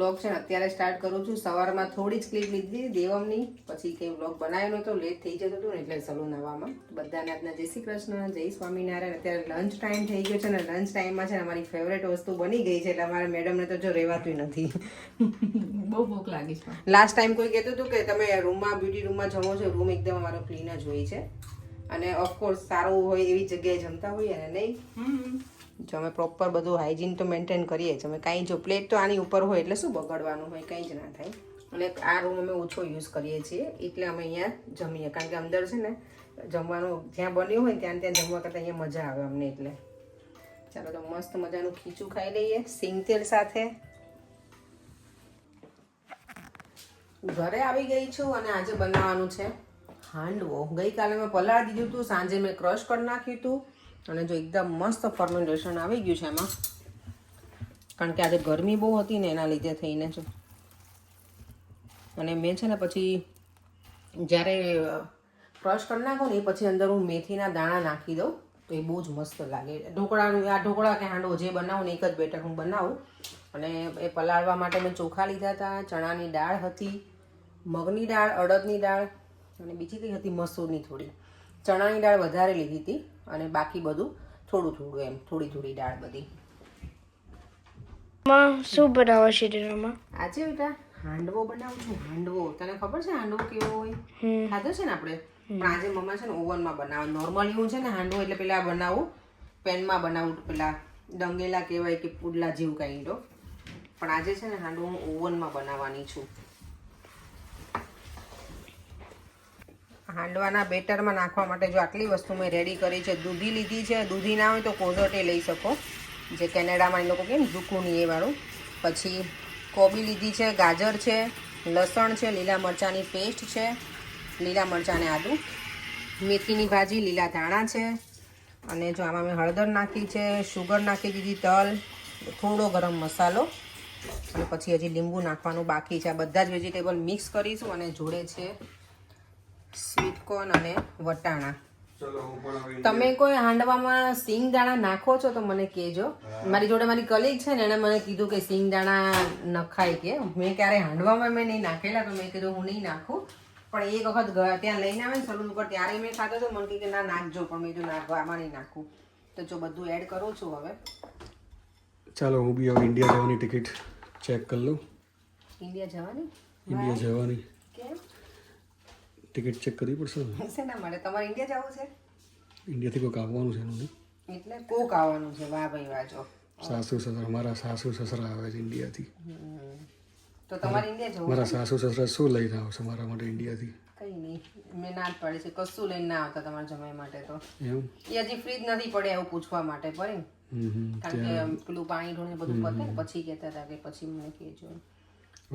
Vlog છે ને અત્યારે સ્ટાર્ટ કરું છું. સવારમાં થોડી જ ક્લિપ લીધી દેવમની, પછી કંઈ વ્લોગ બનાવ્યો નહોતો, લેટ થઈ જતો હતું ને એટલે સલૂન આવવામાં. બધાને આજના જય શ્રી કૃષ્ણ, જય સ્વામિનારાયણ. અત્યારે લંચ ટાઈમ થઈ ગયો છે ને લંચ ટાઈમમાં છે ને અમારી ફેવરેટ વસ્તુ બની ગઈ છે એટલે અમારા મેડમને તો જો રહેવાતું નથી. બહુ ભૂખ લાગી છે. લાસ્ટ ટાઈમ કોઈ કહેતું હતું કે તમે રૂમમાં બ્યુટી રૂમમાં જમો છો, રૂમ એકદમ અમારો ક્લીન જ હોય છે અને ઓફકોર્સ સારું હોય એવી જગ્યાએ જમતા હોઈએ અને નહીં જો અમે પ્રોપર બધું હાઇજીન તો મેન્ટેન કરીએ છીએ. અમે કાંઈ જો પ્લેટ તો આની ઉપર હોય એટલે શું બગાડવાનું હોય, કંઈ જ ના થાય. અને આ રૂમ અમે ઓછો યુઝ કરીએ છીએ એટલે અમે અહીંયા જમીએ, કારણ કે અંદર છે ને જમવાનું જ્યાં બન્યું હોય ત્યાં ત્યાં જમવા કરતાં અહીંયા મજા આવે અમને. એટલે ચાલો તો મસ્ત મજાનું ખીચું ખાઈ લઈએ સિંગ તેલ સાથે. ઘરે આવી ગઈ છું અને આજે બનાવવાનું છે હાંડવો. ગઈકાલે મેં પલાળી દીધું હતું, સાંજે મેં ક્રશ કરી નાખ્યું હતું અને જો એકદમ મસ્ત ફર્મેન્ટેશન આવી ગયું છે એમાં, કારણ કે આજે ગરમી બહુ હતી ને એના લીધે થઈને જો. અને મેં છે ને પછી જ્યારે ક્રશ કરી નાખો ને એ પછી અંદર હું મેથીના દાણા નાખી દઉં તો એ બહુ જ મસ્ત લાગે. ઢોકળાનું આ ઢોકળા કે હાંડવો જે બનાવું ને એક જ બેટર હું બનાવું. અને એ પલાળવા માટે મેં ચોખા લીધા હતા, ચણાની દાળ હતી, મગની દાળ, અડદની દાળ અને બીજી કઈ હતી મસૂરની થોડી. ચણાની દાળ વધારે લીધી હતી અને બાકી બધું થોડું થોડું એમ થોડી થોડી દાળ બધી. શું બનાવો છે ડિનરમાં? આજે બેટા હાંડવો બનાવું છું. હાંડવો તને ખબર છે હાંડવો કેવો હોય? ખાધો છે ને આપણે? પણ આજે મમ્મા છે ને ઓવનમાં બનાવે. નોર્મલી હું છે ને હાંડવો એટલે પેલા બનાવું પેનમાં બનાવું, પેલા ડંગેલા કહેવાય કે પુડલા જેવું કાંઈ. પણ આજે છે ને હાંડવો હું ઓવનમાં બનાવવાની છું. હાંડવાના બેટરમાં નાખવા માટે જો આટલી વસ્તુ મેં રેડી કરી છે. દૂધી લીધી છે, દૂધી ના હોય તો કોઝોટે લઈ શકો, જે કેનેડામાં એ લોકો કેમ ઝુકુની એ વાળું. પછી કોબી લીધી છે, ગાજર છે, લસણ છે, લીલા મરચાંની પેસ્ટ છે, લીલા મરચાં ને આદું, મેથીની ભાજી, લીલા ધાણા છે અને જો આમાં મેં હળદર નાખી છે, શુગર નાખી દીધી, તલ, થોડો ગરમ મસાલો અને પછી હજી લીંબુ નાખવાનું બાકી છે. આ બધા જ વેજીટેબલ મિક્સ કરીશું અને જોડે છે સ્વીટ કોર્ન અને વટાણા. તમે કોઈ હાંડવામાં સિંગદાણા નાખો છો તો મને કહેજો. મારી જોડે મારી કલીગ છે ને એને મને કીધું કે સિંગદાણા નખાય કે. મેં ક્યારે હાંડવામાં મેં નહીં નાખેલા તો મેં કીધું હું નહીં નાખું. પણ એક વખત ત્યાં લઈને આવે ને સલૂન ઉપર ત્યારે મેં ખાધો તો મને કે ના નાખજો, પણ મેં કીધું નાખવામાં નહીં નાખું. તો જો બધું એડ કરું છું હવે. ચાલો હું બી હવે ઇન્ડિયા જવાની ટિકિટ ચેક કરી લઉં. ઇન્ડિયા જવાની? ઇન્ડિયા જવાની કેમ? ટિકિટ ચેક કરવી પડશે ને. શેના માટે? તમારે ઇન્ડિયા જવું છે? ઇન્ડિયાથી કોઈક આવવાનું છે એનું. એટલે કોક આવવાનું છે? વાહ ભાઈ વાહ. જો સાસુ સસરા, મારા સાસુ સસરા આવે છે ઇન્ડિયાથી. તો તમારે ઇન્ડિયા જવું? મારા સાસુ સસરા શું લઈને આવશે મારા માટે ઇન્ડિયાથી? કઈ નહીં, મેં ના જ પાડી છે કશું લઈને ના આવતા તમારા જમાઈ માટે. તો એમ એ હજી ફ્રી જ નથી પડે એવું પૂછવા માટે પડે, કારણ કે પેલું પાણી ઢોળીને બધું પતે ને પછી કહેતા હતા કે પછી મને કહેજો.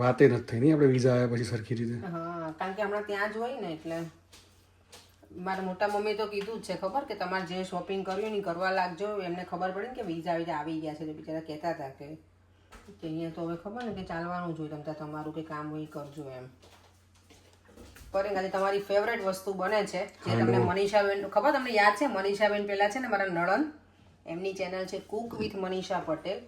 વાતે નથી થઈ નહીં આપણે વિઝા આવ્યા પછી સરખી રીતે. હા, કારણ કે હમણાં ત્યાં જ હોય ને એટલે. મારા મોટા મમ્મી તો કીધું જ છે ખબર કે તમારે જે શોપિંગ કર્યું ને કરવા લાગજો. એમને ખબર પડે ને કે વિઝા આવી ગયા છે તો બિચારા કહેતા હતા કે અહીંયા તો હવે ખબર ને કે ચાલવાનું જોઈએ, તમે તમારું કંઈ કામ હોય કરજો એમ. પર આજે તમારી ફેવરેટ વસ્તુ બને છે જે તમને મનીષાબેન ખબર, તમને યાદ છે મનીષાબેન પેલા છે ને મારા નણંદ, એમની ચેનલ છે Cook with Manisha Patel.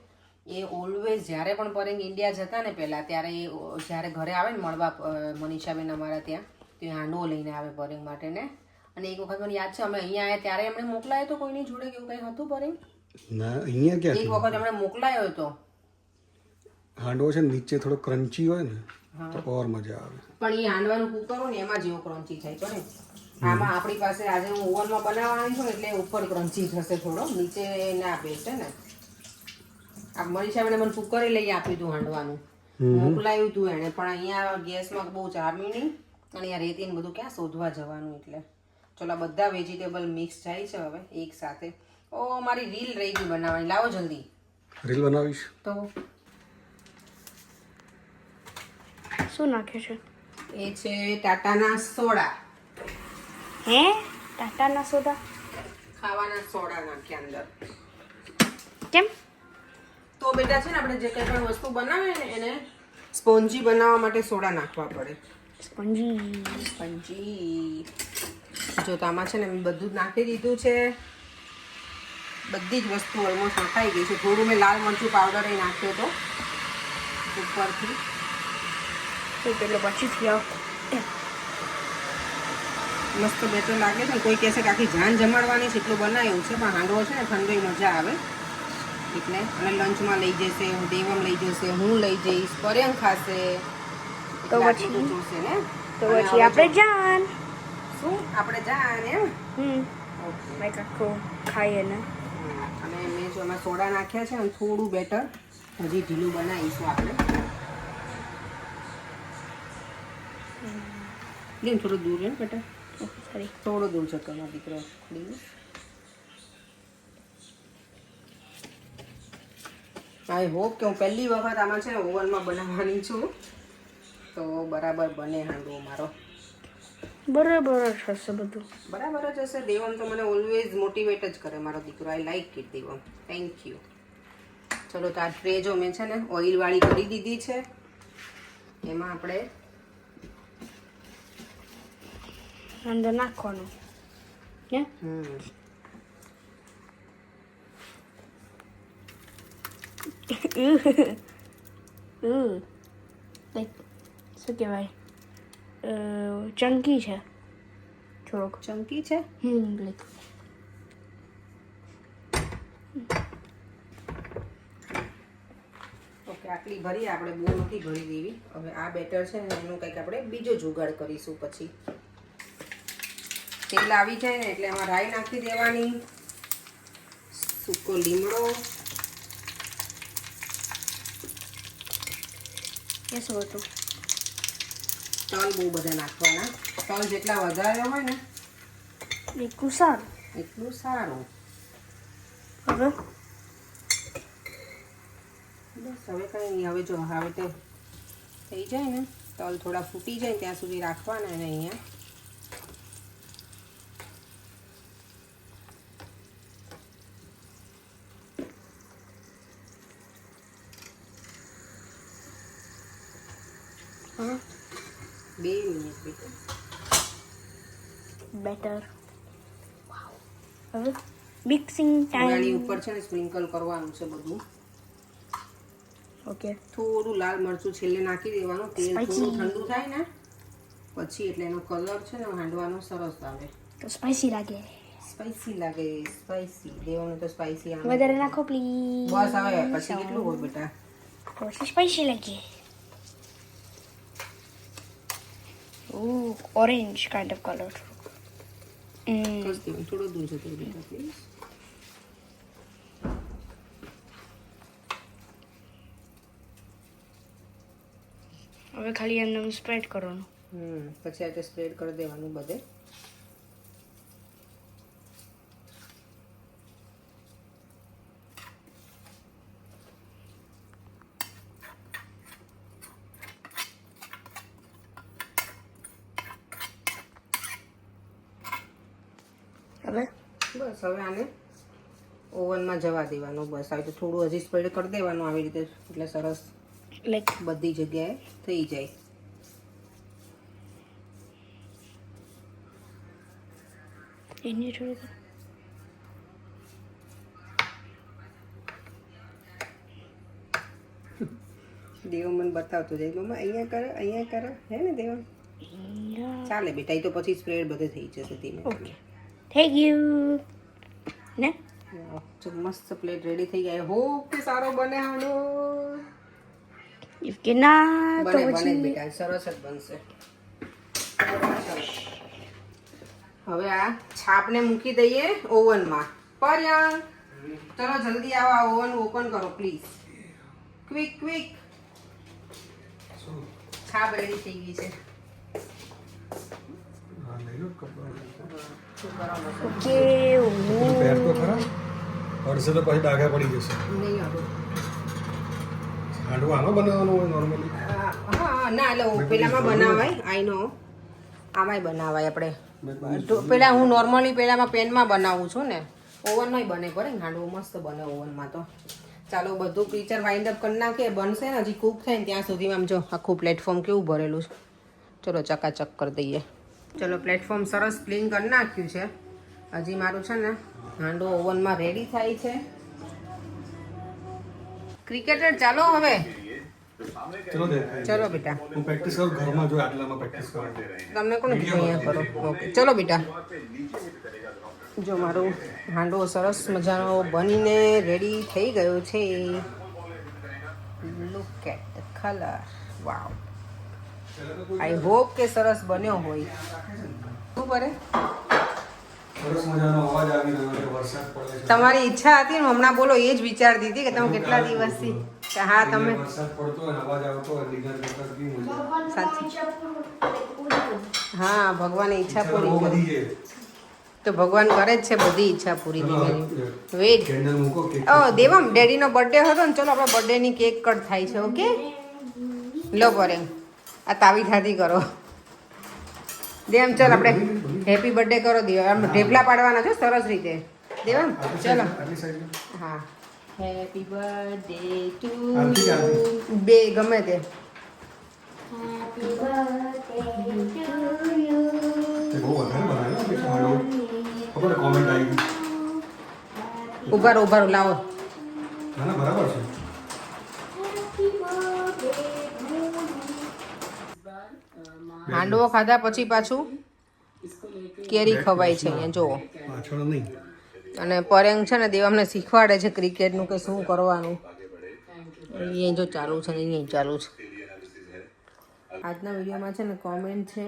A always જ્યારે પણ પરેંગ ઇન્ડિયા જતા ને પહેલાં ત્યારે એ જ્યારે ઘરે આવે ને મળવા મનીષાબેન અમારા ત્યાં, તો એ હાંડવો લઈને આવે પરેંગ માટે ને. અને એક વખત મને યાદ છે અમે અહીંયા આવ્યા ત્યારે એમણે મોકલાયો તો કોઈની જોડે કેવું કંઈ હતું પરેંગ? ના અહીંયા ક્યાં એક વખત એમણે મોકલાયો હતો. હાંડવો છે ને નીચે થોડો ક્રન્ચી હોય ને તો ઓર મજા આવે. પણ એ હાંડવાનું કુકર ને એમાં જેવો ક્રન્ચી થાય છે ને. આમાં આપણી પાસે આજે હું ઓવનમાં બનાવવાની છું ને એટલે ઉપર ક્રન્ચી થશે થોડો, નીચે ના બેસે ને. આ મનીષાબેને મને કુકર લઈ આપ્યું હતું હાંડવાનું, મોકલાયું હતું એણે, પણ અહીંયા ગેસમાં બહુ ચાર્મી નહીં અને અહીંયા રેતી ને બધું ક્યાં શોધવા જવાનું. એટલે ચલો બધા વેજીટેબલ મિક્સ થાય છે હવે એક સાથે. ઓ મારી રીલ રહી ગઈ બનાવવાની, લાવો જલ્દી. રીલ બનાવીશ તો શું નાખે છે? એ છે ટાટાના સોડા. હે? ટાટાના સોડા? ખાવાના સોડા નાખ્યા અંદર. કેમ? તો બેટા છે ને આપણે જે કંઈ પણ વસ્તુ બનાવે ને એને સ્પોન્જી બનાવવા માટે સોડા નાખવા પડે. સ્પંજી. જો તો આમાં છે ને મેં બધું જ નાખી દીધું છે. બધી જ વસ્તુ ઓલમોસ્ટ નખાઈ ગઈ છે. થોડું મેં લાલ મરચું પાવડર એ નાખ્યો હતો ઉપરથી. તો પેલો પછીથી આવ મસ્ત બેટર લાગે છે. કોઈ કહેશે કે આખી જાન જમાડવાની છે એટલું બનાવ્યું છે, પણ હાંડવો છે ને ઠંડોય મજા આવે એટલે. અને લંચમાં લઈ જશે, દેવમ લઈ જશે, હું લઈ જઈશ, પર્યંક ખાશે. તો એટલે પછી? આટલું જોશે ને. તો અને પછી હવે આપણે જો, જાન શું આપણે જાન એમ. ઓકે. લાઈક આખું ખાઈએ ને. અને મેં જો એમાં સોડા નાખ્યા છે અને થોડું બેટર હજી ઢીલું બનાવીશું આપણે. જેમ થોડું દૂર રહે બેટા, સોરી. થોડો દૂર છે તમારો દીકરો. આઈ હોપ કે હું પહેલી વખત આમાં છે ને ઓવનમાં બનાવવાની છું, તો બરાબર બને હાંડવો મારો. બરાબર જ હશે બધું. બરાબર જ હશે. દેવમ તો મને ઓલવેઝ મોટિવેટ જ કરે મારો દીકરો. I like it Devam. Thank you. ચલો તો આ ટ્રે જો મેં છે ને ઓઇલવાળી કરી દીધી છે. એમાં આપણે અંદર નાખવાનું ને. લાઈક શું કહેવાય, ચંકી છે થોડોક. ચંકી છે. લાઈક ઓકે, આટલી ભરી આપણે, બહુ નથી ભરી દેવી. હવે આ બેટર છે ને એનું કંઈક આપણે બીજો જુગાડ કરીશું. પછી તેલ આવી જાય ને એટલે એમાં રાઈ નાખી દેવાની, સૂકો લીમડો, એ શું હતું, તલ બહુ બધા નાખવાના. તલ જેટલા વધારે હોય ને એટલું સારું. એટલું સારું. હવે બસ હવે કંઈ નહીં. હવે જો હવે તે થઈ જાય ને, તલ થોડા ફૂટી જાય ત્યાં સુધી રાખવાના. અને અહીંયા હવે 2 મિનિટ બેટા. બેટર. હવે મિક્સિંગ આની ટાઈમ. ઉપર છે ને સ્પ્રિંકલ કરવાનું છે બધું. ઓકે. થોડું લાલ મરચું છેલ્લે નાખી દેવાનું. તેલ Spicy. થોડું ઠંડુ થાય ને પછી એટલે એનો કલર છે ને હાંડવાનો સરસ આવે. તો સ્પાઈસી લાગે. સ્પાઈસી લાગે. સ્પાઈસી દેવાનું તો સ્પાઈસી આવે. વધારે નાખો પ્લીઝ. બસ હવે પછી કેટલું હોય બેટા. પછી સ્પાઈસી લાગે. Orange kind of colour. બસ દેવાનું. થોડું દૂર જતો બેટા પ્લીઝ. હવે ખાલી એમને સ્પ્રેડ કરવાનું. પછી આ સ્પ્રેડ કરી દેવાનું બધે. હવે બસ હવે આને ઓવનમાં જવા દેવાનું. બસ હવે તો થોડું હજી સ્પ્રેડ કરી દેવાનું આવી રીતે, એટલે સરસ લાઈક બધી જગ્યાએ થઈ જાય. એની થોડુંક દેવ મને બતાવતો જાય, મમ્મા અહીંયા કરો, અહીંયા કરો, હે ને દેવ? ચાલે બેટા, એ તો પછી સ્પ્રેડ બધે થઈ જશે ધીમે ધીમે. થઈ ગયું ને. જો મસ્ત પ્લેટ રેડી થઈ ગઈ. હોપ કે સારો બને હાંડવો. ઇફ કે ના તો બને બને પછી બેટા, સરસ જ બનશે. હવે આ છાપને મૂકી દઈએ ઓવનમાં. પર્યંક ચલો જલ્દી આવો, આ ઓવન ઓપન કરો પ્લીઝ. Quick quick. છાપ રેડી થઈ ગઈ છે. ઓકે. પહેર તો ખરા, અડશે તો પછી ડાઘા પડી જશે. નહીં હવે હાંડવો આમાં બનાવવાનો હોય નોર્મલી? હા ના, એટલે પેલામાં બનાવાય. આઈ નો, આમાંય બનાવાય આપણે. પેલા હું નોર્મલી પેલામાં પેનમાં બનાવું છું ને, ઓવનમાંય બને પડે ને હાંડવો. મસ્ત બને ઓવનમાં તો. ચાલો બધું પિક્ચર વાઇન્ડ અપ કરી નાખીએ. બનશે ને હજી કૂક થાય ને ત્યાં સુધીમાં આમ જો આખું પ્લેટફોર્મ કેવું ભરેલું છે. ચલો ચકાચક કરી દઈએ. ચલો પ્લેટફોર્મ સરસ ક્લીન કરી નાખ્યું છે. હજી મારું છે ને હાંડવો ઓવનમાં રેડી થાય છે. ક્રિકેટર ચાલો હવે ચલો દેખાય. ચલો બેટા, હું પ્રેક્ટિસ કરું ઘરમાં, જો આટલામાં પ્રેક્ટિસ કરું. તમને કોણ કીધું અહીંયા કરો? ઓકે ચલો બેટા. જો મારું હાંડવો સરસ મજાનો બનીને રેડી થઈ ગયો છે. Look at the colour, wow. I hope કે સરસ બન્યો હોય. શું કરે? સરસ મજાનો અવાજ આવી રહ્યો છે, વરસાદ પડે છે. તમારી ઈચ્છા હતી ને હમણાં બોલો એ જ વિચારતી હતી કે તમે કેટલા દિવસથી કે હા તમે વરસાદ પડતો હોય ને અવાજ આવતો હોય ડીગર કરતા કેવું મજા. સાચી. હા ભગવાને ઈચ્છા બહુ પૂરી બધી કરી. છે. તો ભગવાન કરે જ છે બધી ઈચ્છા પૂરી ધીમે. વેઇટ. કેન્ડલ મૂકો કેક. ઓ દેવમ, ડેડીનો બર્થડે હતો ને, ચલો આપણે બર્થડેની કેક કટ થાય છે. ઓકે લો પરે આ તાવી ઠાતી કરો. દેવમ ચાલ આપણે હેપી બર્થડે કરો. દેવ આમ ઢેફલા પાડવાના છો સરસ રીતે. દેવમ ચલો. આટલી સાઈડ હા, હેપી બર્થડે ટુ આરતી, આરતી. બે ગમે તે. તે બહુ વધારે બનાવ્યો કે હાલો ખબર કોમેન્ટ આવી ગઈ. ઉભારો લાવો. ના ના બરાબર છે. હાંડવો ખાધા પછી પાછું કેરી ખવાય છે અહીંયા જુઓ. પાછળ નહીં. અને પરેંગ છે ને દેવામને શીખવાડે છે ક્રિકેટનું કે શું કરવાનું. અહીંયા જો ચાલુ છે ને અહીંયા ચાલુ છે. આજના વિડીયોમાં છે ને કોમેન્ટ છે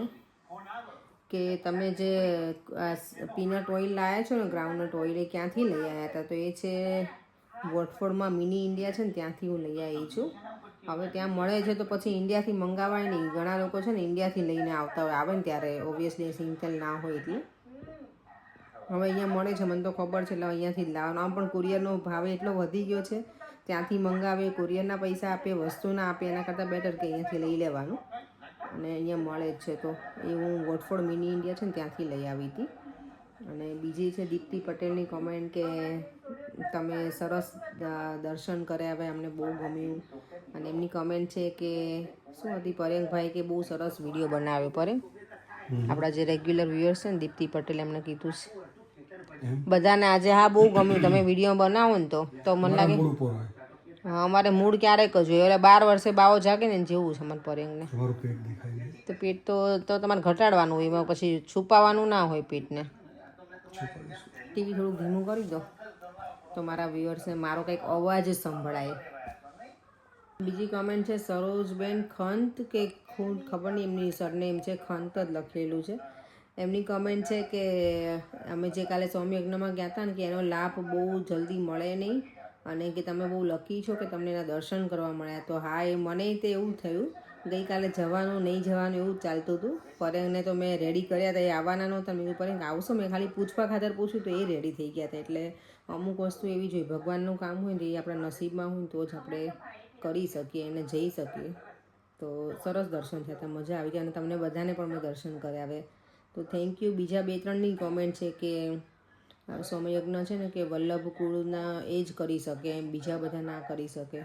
કે તમે જે પીનટ ઓઇલ લાવ્યા છો ને, ગ્રાઉન્ડનટ ઓઇલ, એ ક્યાંથી લઈ આવ્યા હતા? તો એ છે વોટફોર્ડમાં મિની ઇન્ડિયા છે ને ત્યાંથી હું લઈ આવી છું. હવે ત્યાં મળે છે તો પછી ઇન્ડિયાથી મંગાવાય નહીં. ઘણા લોકો છે ને ઇન્ડિયાથી લઈને આવતા હોય, આવે ને ત્યારે ઓબ્વિયસલી સિંગતેલ ના હોય એટલે. હવે અહીંયા મળે છે, મને તો ખબર છે એટલે અહીંયાથી જ લાવવાનું. આમ પણ કુરિયરનો ભાવ એટલો વધી ગયો છે, ત્યાંથી મંગાવે, કુરિયરના પૈસા આપે, વસ્તુ ના આપે, એના કરતાં બેટર કે અહીંયાથી લઈ લેવાનું. અને અહીંયા મળે જ છે. તો એ હું વોટફોર્ડ મિની ઇન્ડિયા છે ને ત્યાંથી લઈ આવી હતી. અને બીજી છે દીપ્તિ પટેલની કોમેન્ટ કે તમે સરસ દર્શન કર્યા, હવે અમને બહુ ગમ્યું. અને એમની કમેન્ટ છે કે શું હતી પરેંગભાઈ, કે બહુ સરસ વિડીયો બનાવ્યો. પરેંગ આપણા જે રેગ્યુલર વ્યુઅર્સ છે ને, દીપ્તિ પટેલ, એમને કીધું છે બધાને આજે હા બહુ ગમ્યું તમે વિડીયો બનાવો ને. તો મને લાગે હા અમારે મૂડ ક્યારેક જ હોય. એટલે 12 વર્ષે બાવો જાગે ને જેવું છે મને પરેંગને. તો પેટ તો તમારે ઘટાડવાનું હોય, એમાં પછી છુપાવવાનું ના હોય પેટને. ટીવી થોડુંક ધીમું કરી દો તો મારા વ્યુઅર્સને મારો કંઈક અવાજ સંભળાય. બીજી કમેન્ટ છે સરોજબેન ખંત કે ખૂન, ખબર નહીં એમની સરનેમ છે, ખંત જ લખેલું છે. એમની કમેન્ટ છે કે અમે જે કાલે સોમયજ્ઞમાં ગયા હતા ને, કે એનો લાભ બહુ જલ્દી મળે નહીં અને કે તમે બહુ લકી છો કે તમને એના દર્શન કરવા મળ્યા. તો હા, એ મને તે એવું થયું. ગઈકાલે જવાનું નહીં જવાનું એવું ચાલતું હતું. પરેંગને તો મેં રેડી કર્યા હતા, એ આવવાના નહોતા. મેં કીધું પરેંગ આવશો, મેં ખાલી પૂછવા ખાતર પૂછ્યું તો એ રેડી થઈ ગયા હતા. એટલે અમુક વસ્તુ એવી જોઈએ, ભગવાનનું કામ હોય ને એ આપણા નસીબમાં હોય તો જ આપણે કરી શકીએ અને જઈ શકીએ. તો સરસ દર્શન થયા હતા, મજા આવી ગઈ. અને તમને બધાને પણ મેં દર્શન કરાવે તો થેન્ક યુ. બીજા 2-3ની કોમેન્ટ છે કે સોમયજ્ઞ છે ને કે વલ્લભ કુળના એ જ કરી શકે, એમ બીજા બધા ના કરી શકે.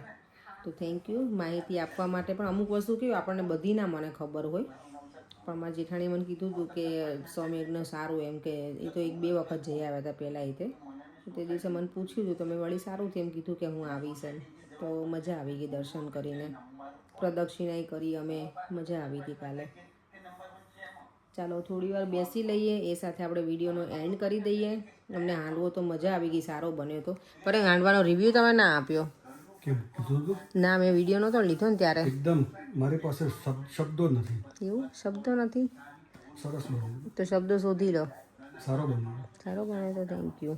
તો થેન્ક યુ માહિતી આપવા માટે. પણ અમુક વસ્તુ કેવું આપણને બધી ના મને ખબર હોય, પણ મારા જેઠાણીએ મને કીધું હતું કે સોમયજ્ઞ સારું, એમ કે એ તો 1-2 વખત જઈ આવ્યા હતા પહેલાં. તે દિવસે મને પૂછ્યું હતું તો મેં વળી સારું થયું એમ કીધું કે હું આવીશ એમ. તો મજા આવી ગઈ દર્શન કરીને, પ્રદક્ષિણાઈ કરી અમે, મજા આવી ગઈ કાલે. ચાલો થોડી વાર બેસી લઈએ, એ સાથે આપણે વિડીયોનો એન્ડ કરી દઈએ. અમને હાંડવો તો મજા આવી ગઈ, સારો બન્યો હતો. પર હાંડવાનો રિવ્યૂ તમે ના આપ્યો. ના, મેં વિડીયો નહોતો લીધો ને ત્યારે. એકદમ મારી પાસે શબ્દો નથી. એવું શબ્દો નથી? સરસ બન્યું. તો શબ્દો શોધી લો. સારો બન્યો. સારો બન્યો તો થેન્ક યુ.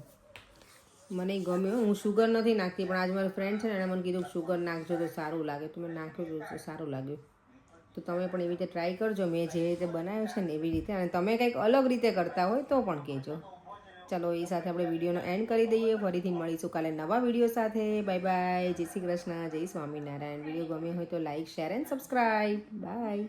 મને ગમ્યો. હું શુગર નથી નાખતી, પણ આજ મારો ફ્રેન્ડ છે ને એણે મને કીધું શુગર નાખજો તો સારું લાગે, તો મેં નાખ્યું તો સારું લાગ્યું. તો તમે પણ એવી રીતે ટ્રાય કરજો, મેં જે રીતે બનાવ્યો છે ને એવી રીતે. અને તમે કંઈક અલગ રીતે કરતા હોય તો પણ કહેજો. ચાલો એ સાથે આપણે વિડીયોનો એન્ડ કરી દઈએ. ફરીથી મળીશું કાલે નવા વિડીયો સાથે. Bye bye. જય શ્રી કૃષ્ણ, જય સ્વામિનારાયણ. વિડીયો ગમ્યો હોય તો like, share and subscribe. By.